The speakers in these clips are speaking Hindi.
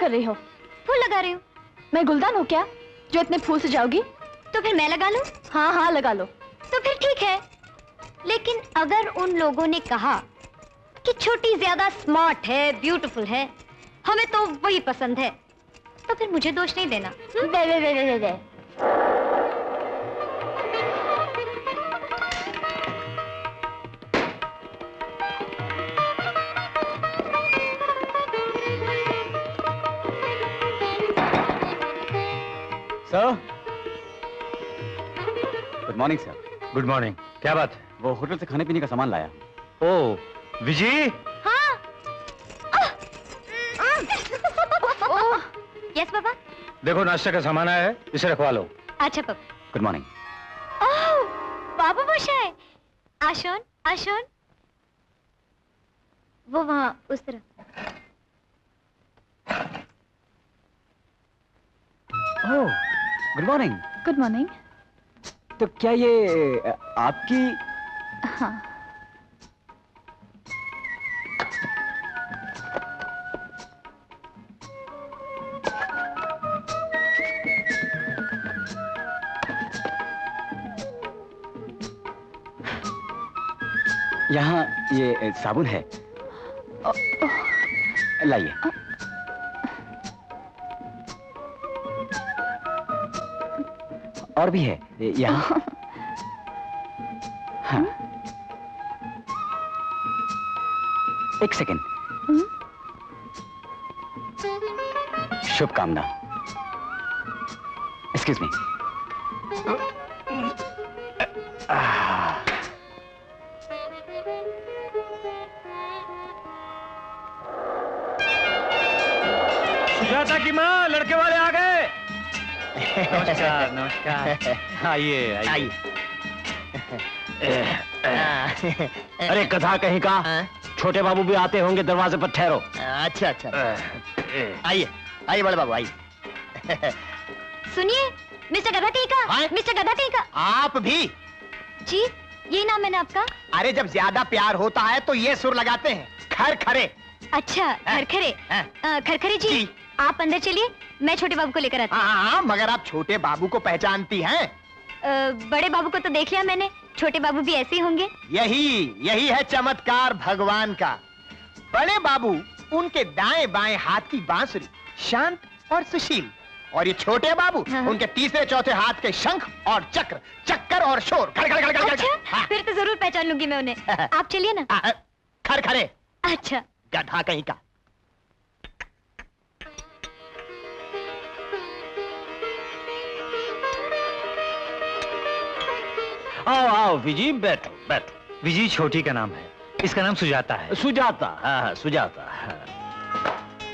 कर रही हो? फूल लगा रही हूँ। मैं गुलदान हूँ क्या जो इतने फूल से जाओगी? तो फिर मैं लगा लूं? हाँ हाँ लगा लो। तो फिर ठीक है, लेकिन अगर उन लोगों ने कहा कि छोटी ज्यादा स्मार्ट है, ब्यूटीफुल है, हमें तो वही पसंद है, तो फिर मुझे दोष नहीं देना। दे दे दे दे दे। Sir, good morning sir. Good morning. क्या बात है? वो होटल से खाने पीने का सामान लाया। ओ विजय। हाँ। Yes papa. देखो नाश्ते का सामान आया है, इसे रखवा लो। अच्छा पापा। Good morning. ओह, बाबू मोशा है। आशोन, आशोन। वो वहाँ उस तरफ। ओह, गुड मॉर्निंग। Good morning. तो क्या ये आपकी? हाँ। यहाँ ये साबुन है, लाइए। और भी है यहाँ। हाँ। एक सेकेंड। शुभकामना। Excuse me. सुजाता की माँ, लड़के वाले आ गए। नमस्कार नमस्कार। आइए आइए। अरे कथा कहीं का, छोटे बाबू भी आते होंगे, दरवाजे पर ठहरो। अच्छा अच्छा, आइए आइए बड़े बाबू आइए। सुनिए मिस्टर गधा टीका, मिस्टर गधा टीका। आप भी? जी, ये नाम है ना आपका? अरे जब ज्यादा प्यार होता है तो ये सुर लगाते हैं, खर खरे। अच्छा, खरखरे। खरखरे जी, आप अंदर चलिए, मैं छोटे बाबू को लेकर आती हूँ। हाँ, मगर आप छोटे बाबू को पहचानती हैं? बड़े बाबू को तो देख लिया मैंने, छोटे बाबू भी ऐसे ही होंगे। यही है चमत्कार भगवान का। बड़े बाबू उनके दाएं बाएं हाथ की बांसुरी, शांत और सुशील, और ये छोटे बाबू उनके तीसरे चौथे हाथ के शंख और चक्र, चक्कर और शोर। घड़ घड़ घड़ घड़। अच्छा, फिर तो जरूर पहचान लूंगी मैं उन्हें। आप चलिए ना। खर खरे। अच्छा। गधा कहीं का। आओ आओ विजय, बैठो बैठो। विजय छोटी का नाम है, इसका नाम सुजाता है। सुजाता? हाँ सुजाता।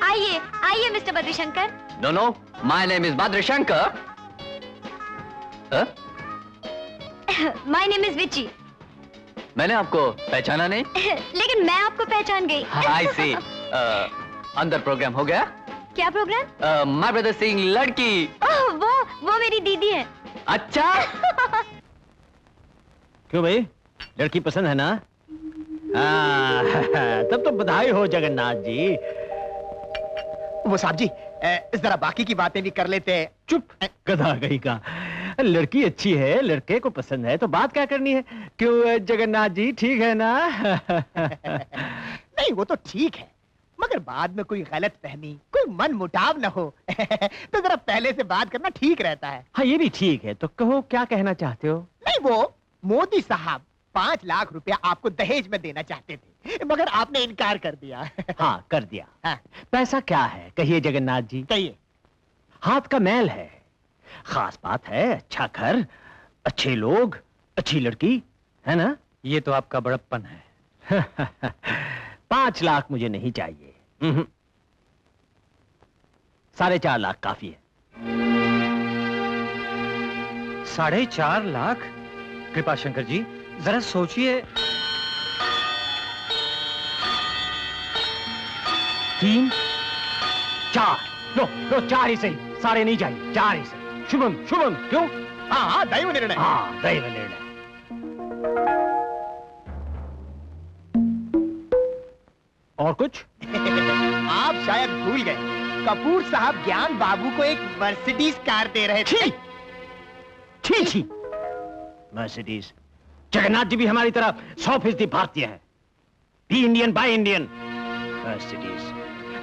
आइए आइए mister Badrishankar. No no, my name is Badrishankar. My name is Vichi. मैंने आपको पहचाना नहीं। लेकिन मैं आपको पहचान गई। आई सी। अंदर प्रोग्राम हो गया? क्या प्रोग्राम? माय ब्रदर सिंग लड़की। वो मेरी दीदी है। अच्छा। क्यों भाई, लड़की पसंद है ना? तब तो बधाई हो जगन्नाथ जी। वो साहब जी, जरा बाकी की बातें भी कर लेते हैं। चुप, गधा कहीं का। लड़की अच्छी है, लड़के को पसंद है, तो बात क्या करनी है? क्यों जगन्नाथ जी, ठीक है ना? नहीं वो तो ठीक है, मगर बाद में कोई गलत फहमी, कोई मन मुटाव न हो तो जरा पहले से बात करना ठीक रहता है। हाँ ये भी ठीक है, तो कहो क्या कहना चाहते हो? नहीं, वो मोदी साहब 5 लाख रुपया आपको दहेज में देना चाहते थे, मगर आपने इनकार कर दिया। हाँ कर दिया। हाँ। पैसा क्या है कहिए जगन्नाथ जी? कहिए। हाथ का मैल है, खास बात है, अच्छा घर, अच्छे लोग, अच्छी लड़की, है ना? ये तो आपका बड़प्पन है। 5 लाख मुझे नहीं चाहिए। 4.5 लाख काफी है। 4.5 लाख? कृपा शंकर जी जरा सोचिए। 3, 4, लो 4 ही सही, 4.5 नहीं चाहिए, 4 ही सही। शुभम शुभम, क्यों? हाँ दैव निर्णय। हाँ दैव निर्णय। और कुछ? आप शायद भूल गए, कपूर साहब ज्ञान बाबू को एक मर्सिडीज कार दे रहे थे। छी छी, मर्सिडीज। जगन्नाथ जी भी हमारी तरह 100% भारतीय हैं। Be Indian by Indian. Mercedes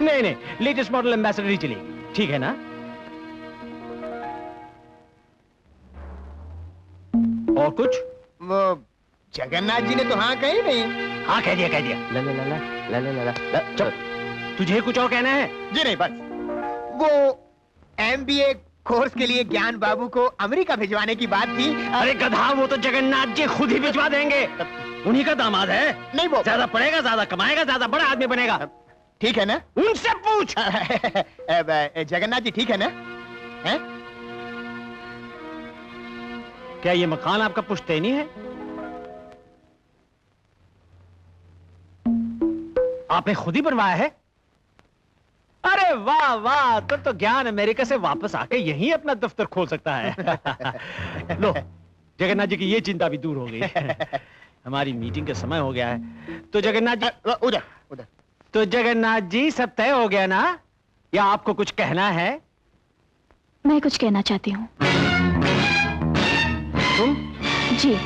नहीं नहीं, लेटेस्ट मॉडल एम्बेसडर ही चलेगी, ठीक है ना? और कुछ? वो जगन्नाथ जी ने तो हाँ कही नहीं। हाँ कह दिया कह दिया। ला ला ला ला ला ला ला। चुप, तुझे कुछ और कहना है? जी नहीं, बस वो MBA कोर्स के लिए ज्ञान बाबू को अमेरिका भिजवाने की बात थी। अरे गधा, वो तो जगन्नाथ जी खुद ही भिजवा देंगे, उन्हीं का दामाद है। नहीं, वो ज्यादा पढ़ेगा, ज्यादा कमाएगा, ज्यादा बड़ा आदमी बनेगा। ठीक है ना? उनसे पूछ। जगन्नाथ जी ठीक है ना? है? क्या ये मकान आपका पुश्तैनी है? आपने खुद ही बनवाया है? अरे वाह वाह, तो ज्ञान अमेरिका से वापस आके यहीं अपना दफ्तर खोल सकता है। लो, जगन्नाथ जी की ये चिंता भी दूर हो गई। हमारी मीटिंग का समय हो गया है। तो जगन्नाथ जी, उधर उधर। तो जगन्नाथ जी सब तय हो गया ना, या आपको कुछ कहना है? मैं कुछ कहना चाहती हूँ। तुम? जी,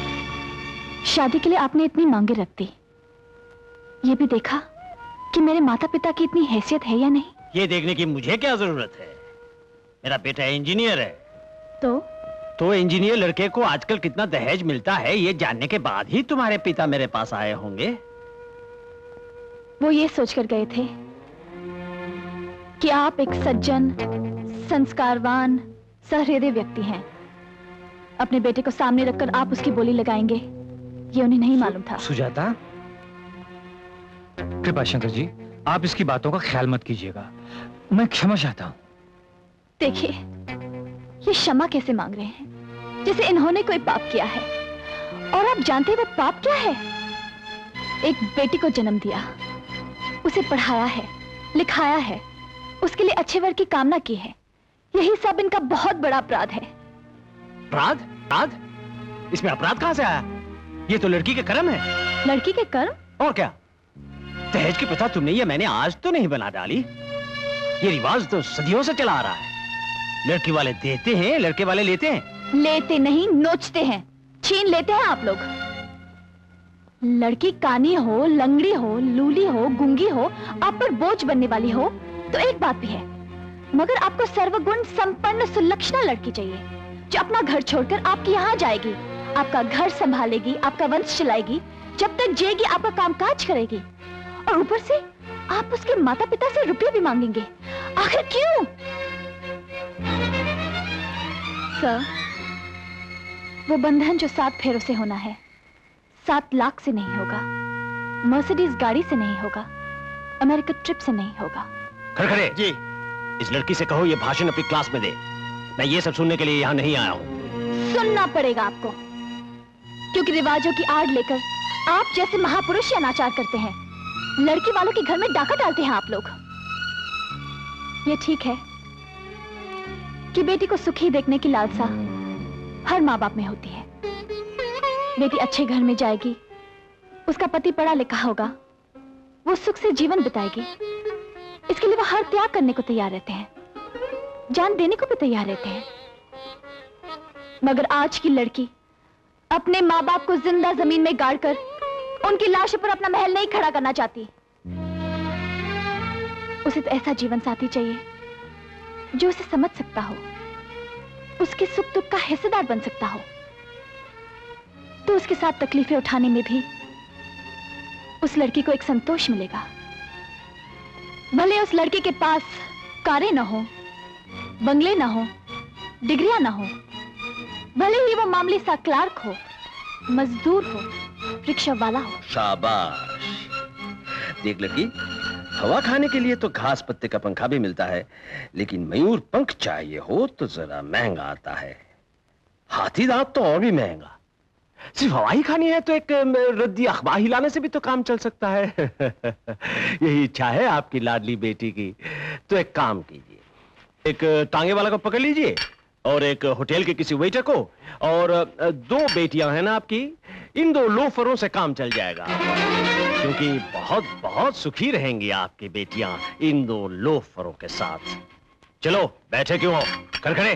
शादी के लिए आपने इतनी मांगे रख दी, ये भी देखा कि मेरे माता पिता की इतनी हैसियत है या नहीं? ये देखने की मुझे क्या जरूरत है? मेरा बेटा इंजीनियर है। तो इंजीनियर लड़के को आजकल कितना दहेज मिलता है, ये जानने के बाद ही तुम्हारे पिता मेरे पास आए होंगे। वो ये सोचकर गए थे कि आप एक सज्जन, संस्कारवान, सहृदय व्यक्ति हैं। अपने बेटे को सामने रखकर आप उसकी बोली लगाएंगे, ये उन्हें नहीं मालूम था। सुजाता, कृपा शंकर जी, आप इसकी बातों का ख्याल मत कीजिएगा। मैं क्षमा चाहता हूं। देखिए, ये क्षमा कैसे मांग रहे हैं, जैसे इन्होंने कोई पाप किया है। और आप जानते हैं वो पाप क्या है? एक बेटी को जन्म दिया, उसे पढ़ाया है, लिखाया है, उसके लिए अच्छे वर्ग की कामना की है। यही सब इनका बहुत बड़ा अपराध है। अपराध? अपराध? इसमें अपराध कहां से आया? ये तो लड़की के कर्म है। लड़की के कर्म? और क्या? दहेज की प्रथा तुमने या मैंने आज तो नहीं बना डाली। ये रिवाज तो सदियों से चला आ रहा है। लड़की वाले देते हैं, लड़के वाले लेते हैं। लेते नहीं, नोचते हैं, छीन लेते हैं आप लोग। लड़की कानी हो, लंगड़ी हो, लूली हो, गूंगी हो, आप पर बोझ बनने वाली हो तो एक बात भी है, मगर आपको सर्वगुण संपन्न सुलक्षणा लड़की चाहिए, जो अपना घर छोड़कर आपके यहाँ जाएगी, आपका घर संभालेगी, आपका वंश चलाएगी, जब तक जिएगी आपका कामकाज करेगी। और ऊपर से आप उसके माता पिता से रुपये भी मांगेंगे। आखिर क्यों? सर, वो बंधन जो 7 फेरों से होना है, 7 लाख से नहीं होगा, मर्सिडीज गाड़ी से नहीं होगा, अमेरिका ट्रिप से नहीं होगा। खड़खड़े जी, इस लड़की से कहो ये भाषण अपनी क्लास में दे। मैं ये सब सुनने के लिए यहाँ नहीं आया हूँ। सुनना पड़ेगा आपको, क्योंकि रिवाजों की आड़ लेकर आप जैसे महापुरुष अनाचार करते हैं। लड़की वालों के घर में डाका डालते हैं आप लोग। ये ठीक है कि बेटी को सुखी देखने की लालसा हर माँ बाप में होती है। बेटी अच्छे घर में जाएगी, उसका पति पढ़ा लिखा होगा, वो सुख से जीवन बिताएगी। इसके लिए वो हर त्याग करने को तैयार रहते हैं, जान देने को भी तैयार रहते हैं। मगर आज की लड़की अपने माँ बाप को जिंदा जमीन में गाड़कर उनकी लाश पर अपना महल नहीं खड़ा करना चाहती। उसे तो ऐसा जीवन साथी चाहिए जो उसे समझ सकता हो, उसके सुख दुख का हिस्सेदार बन सकता हो, तो उसके साथ तकलीफें उठाने में भी उस लड़की को एक संतोष मिलेगा। भले उस लड़के के पास कारें न हो, बंगले न हो, डिग्रियां न हो, भले ही वो मामूली सा क्लार्क हो, मजदूर हो, रिक्शा वाला हो। शाबाश। देख लड़की, हवा खाने के लिए तो घास पत्ते का पंखा भी मिलता है, लेकिन मयूर पंख चाहिए हो तो जरा महंगा आता है। हाथी दांत तो और भी महंगा। सिर्फ हवा ही खानी है तो एक रद्दी अखबार हिलाने से भी तो काम चल सकता है। यही इच्छा है आपकी लाडली बेटी की, तो एक काम कीजिए, एक टांगे वाला को पकड़ लीजिए और एक होटल के किसी वेटर को, और 2 बेटियां हैं ना आपकी, इन 2 लोफरों से काम चल जाएगा, क्योंकि बहुत बहुत सुखी रहेंगी आपकी बेटियां इन 2 लोफरों के साथ। चलो बैठे क्यों हो, खड़खड़े।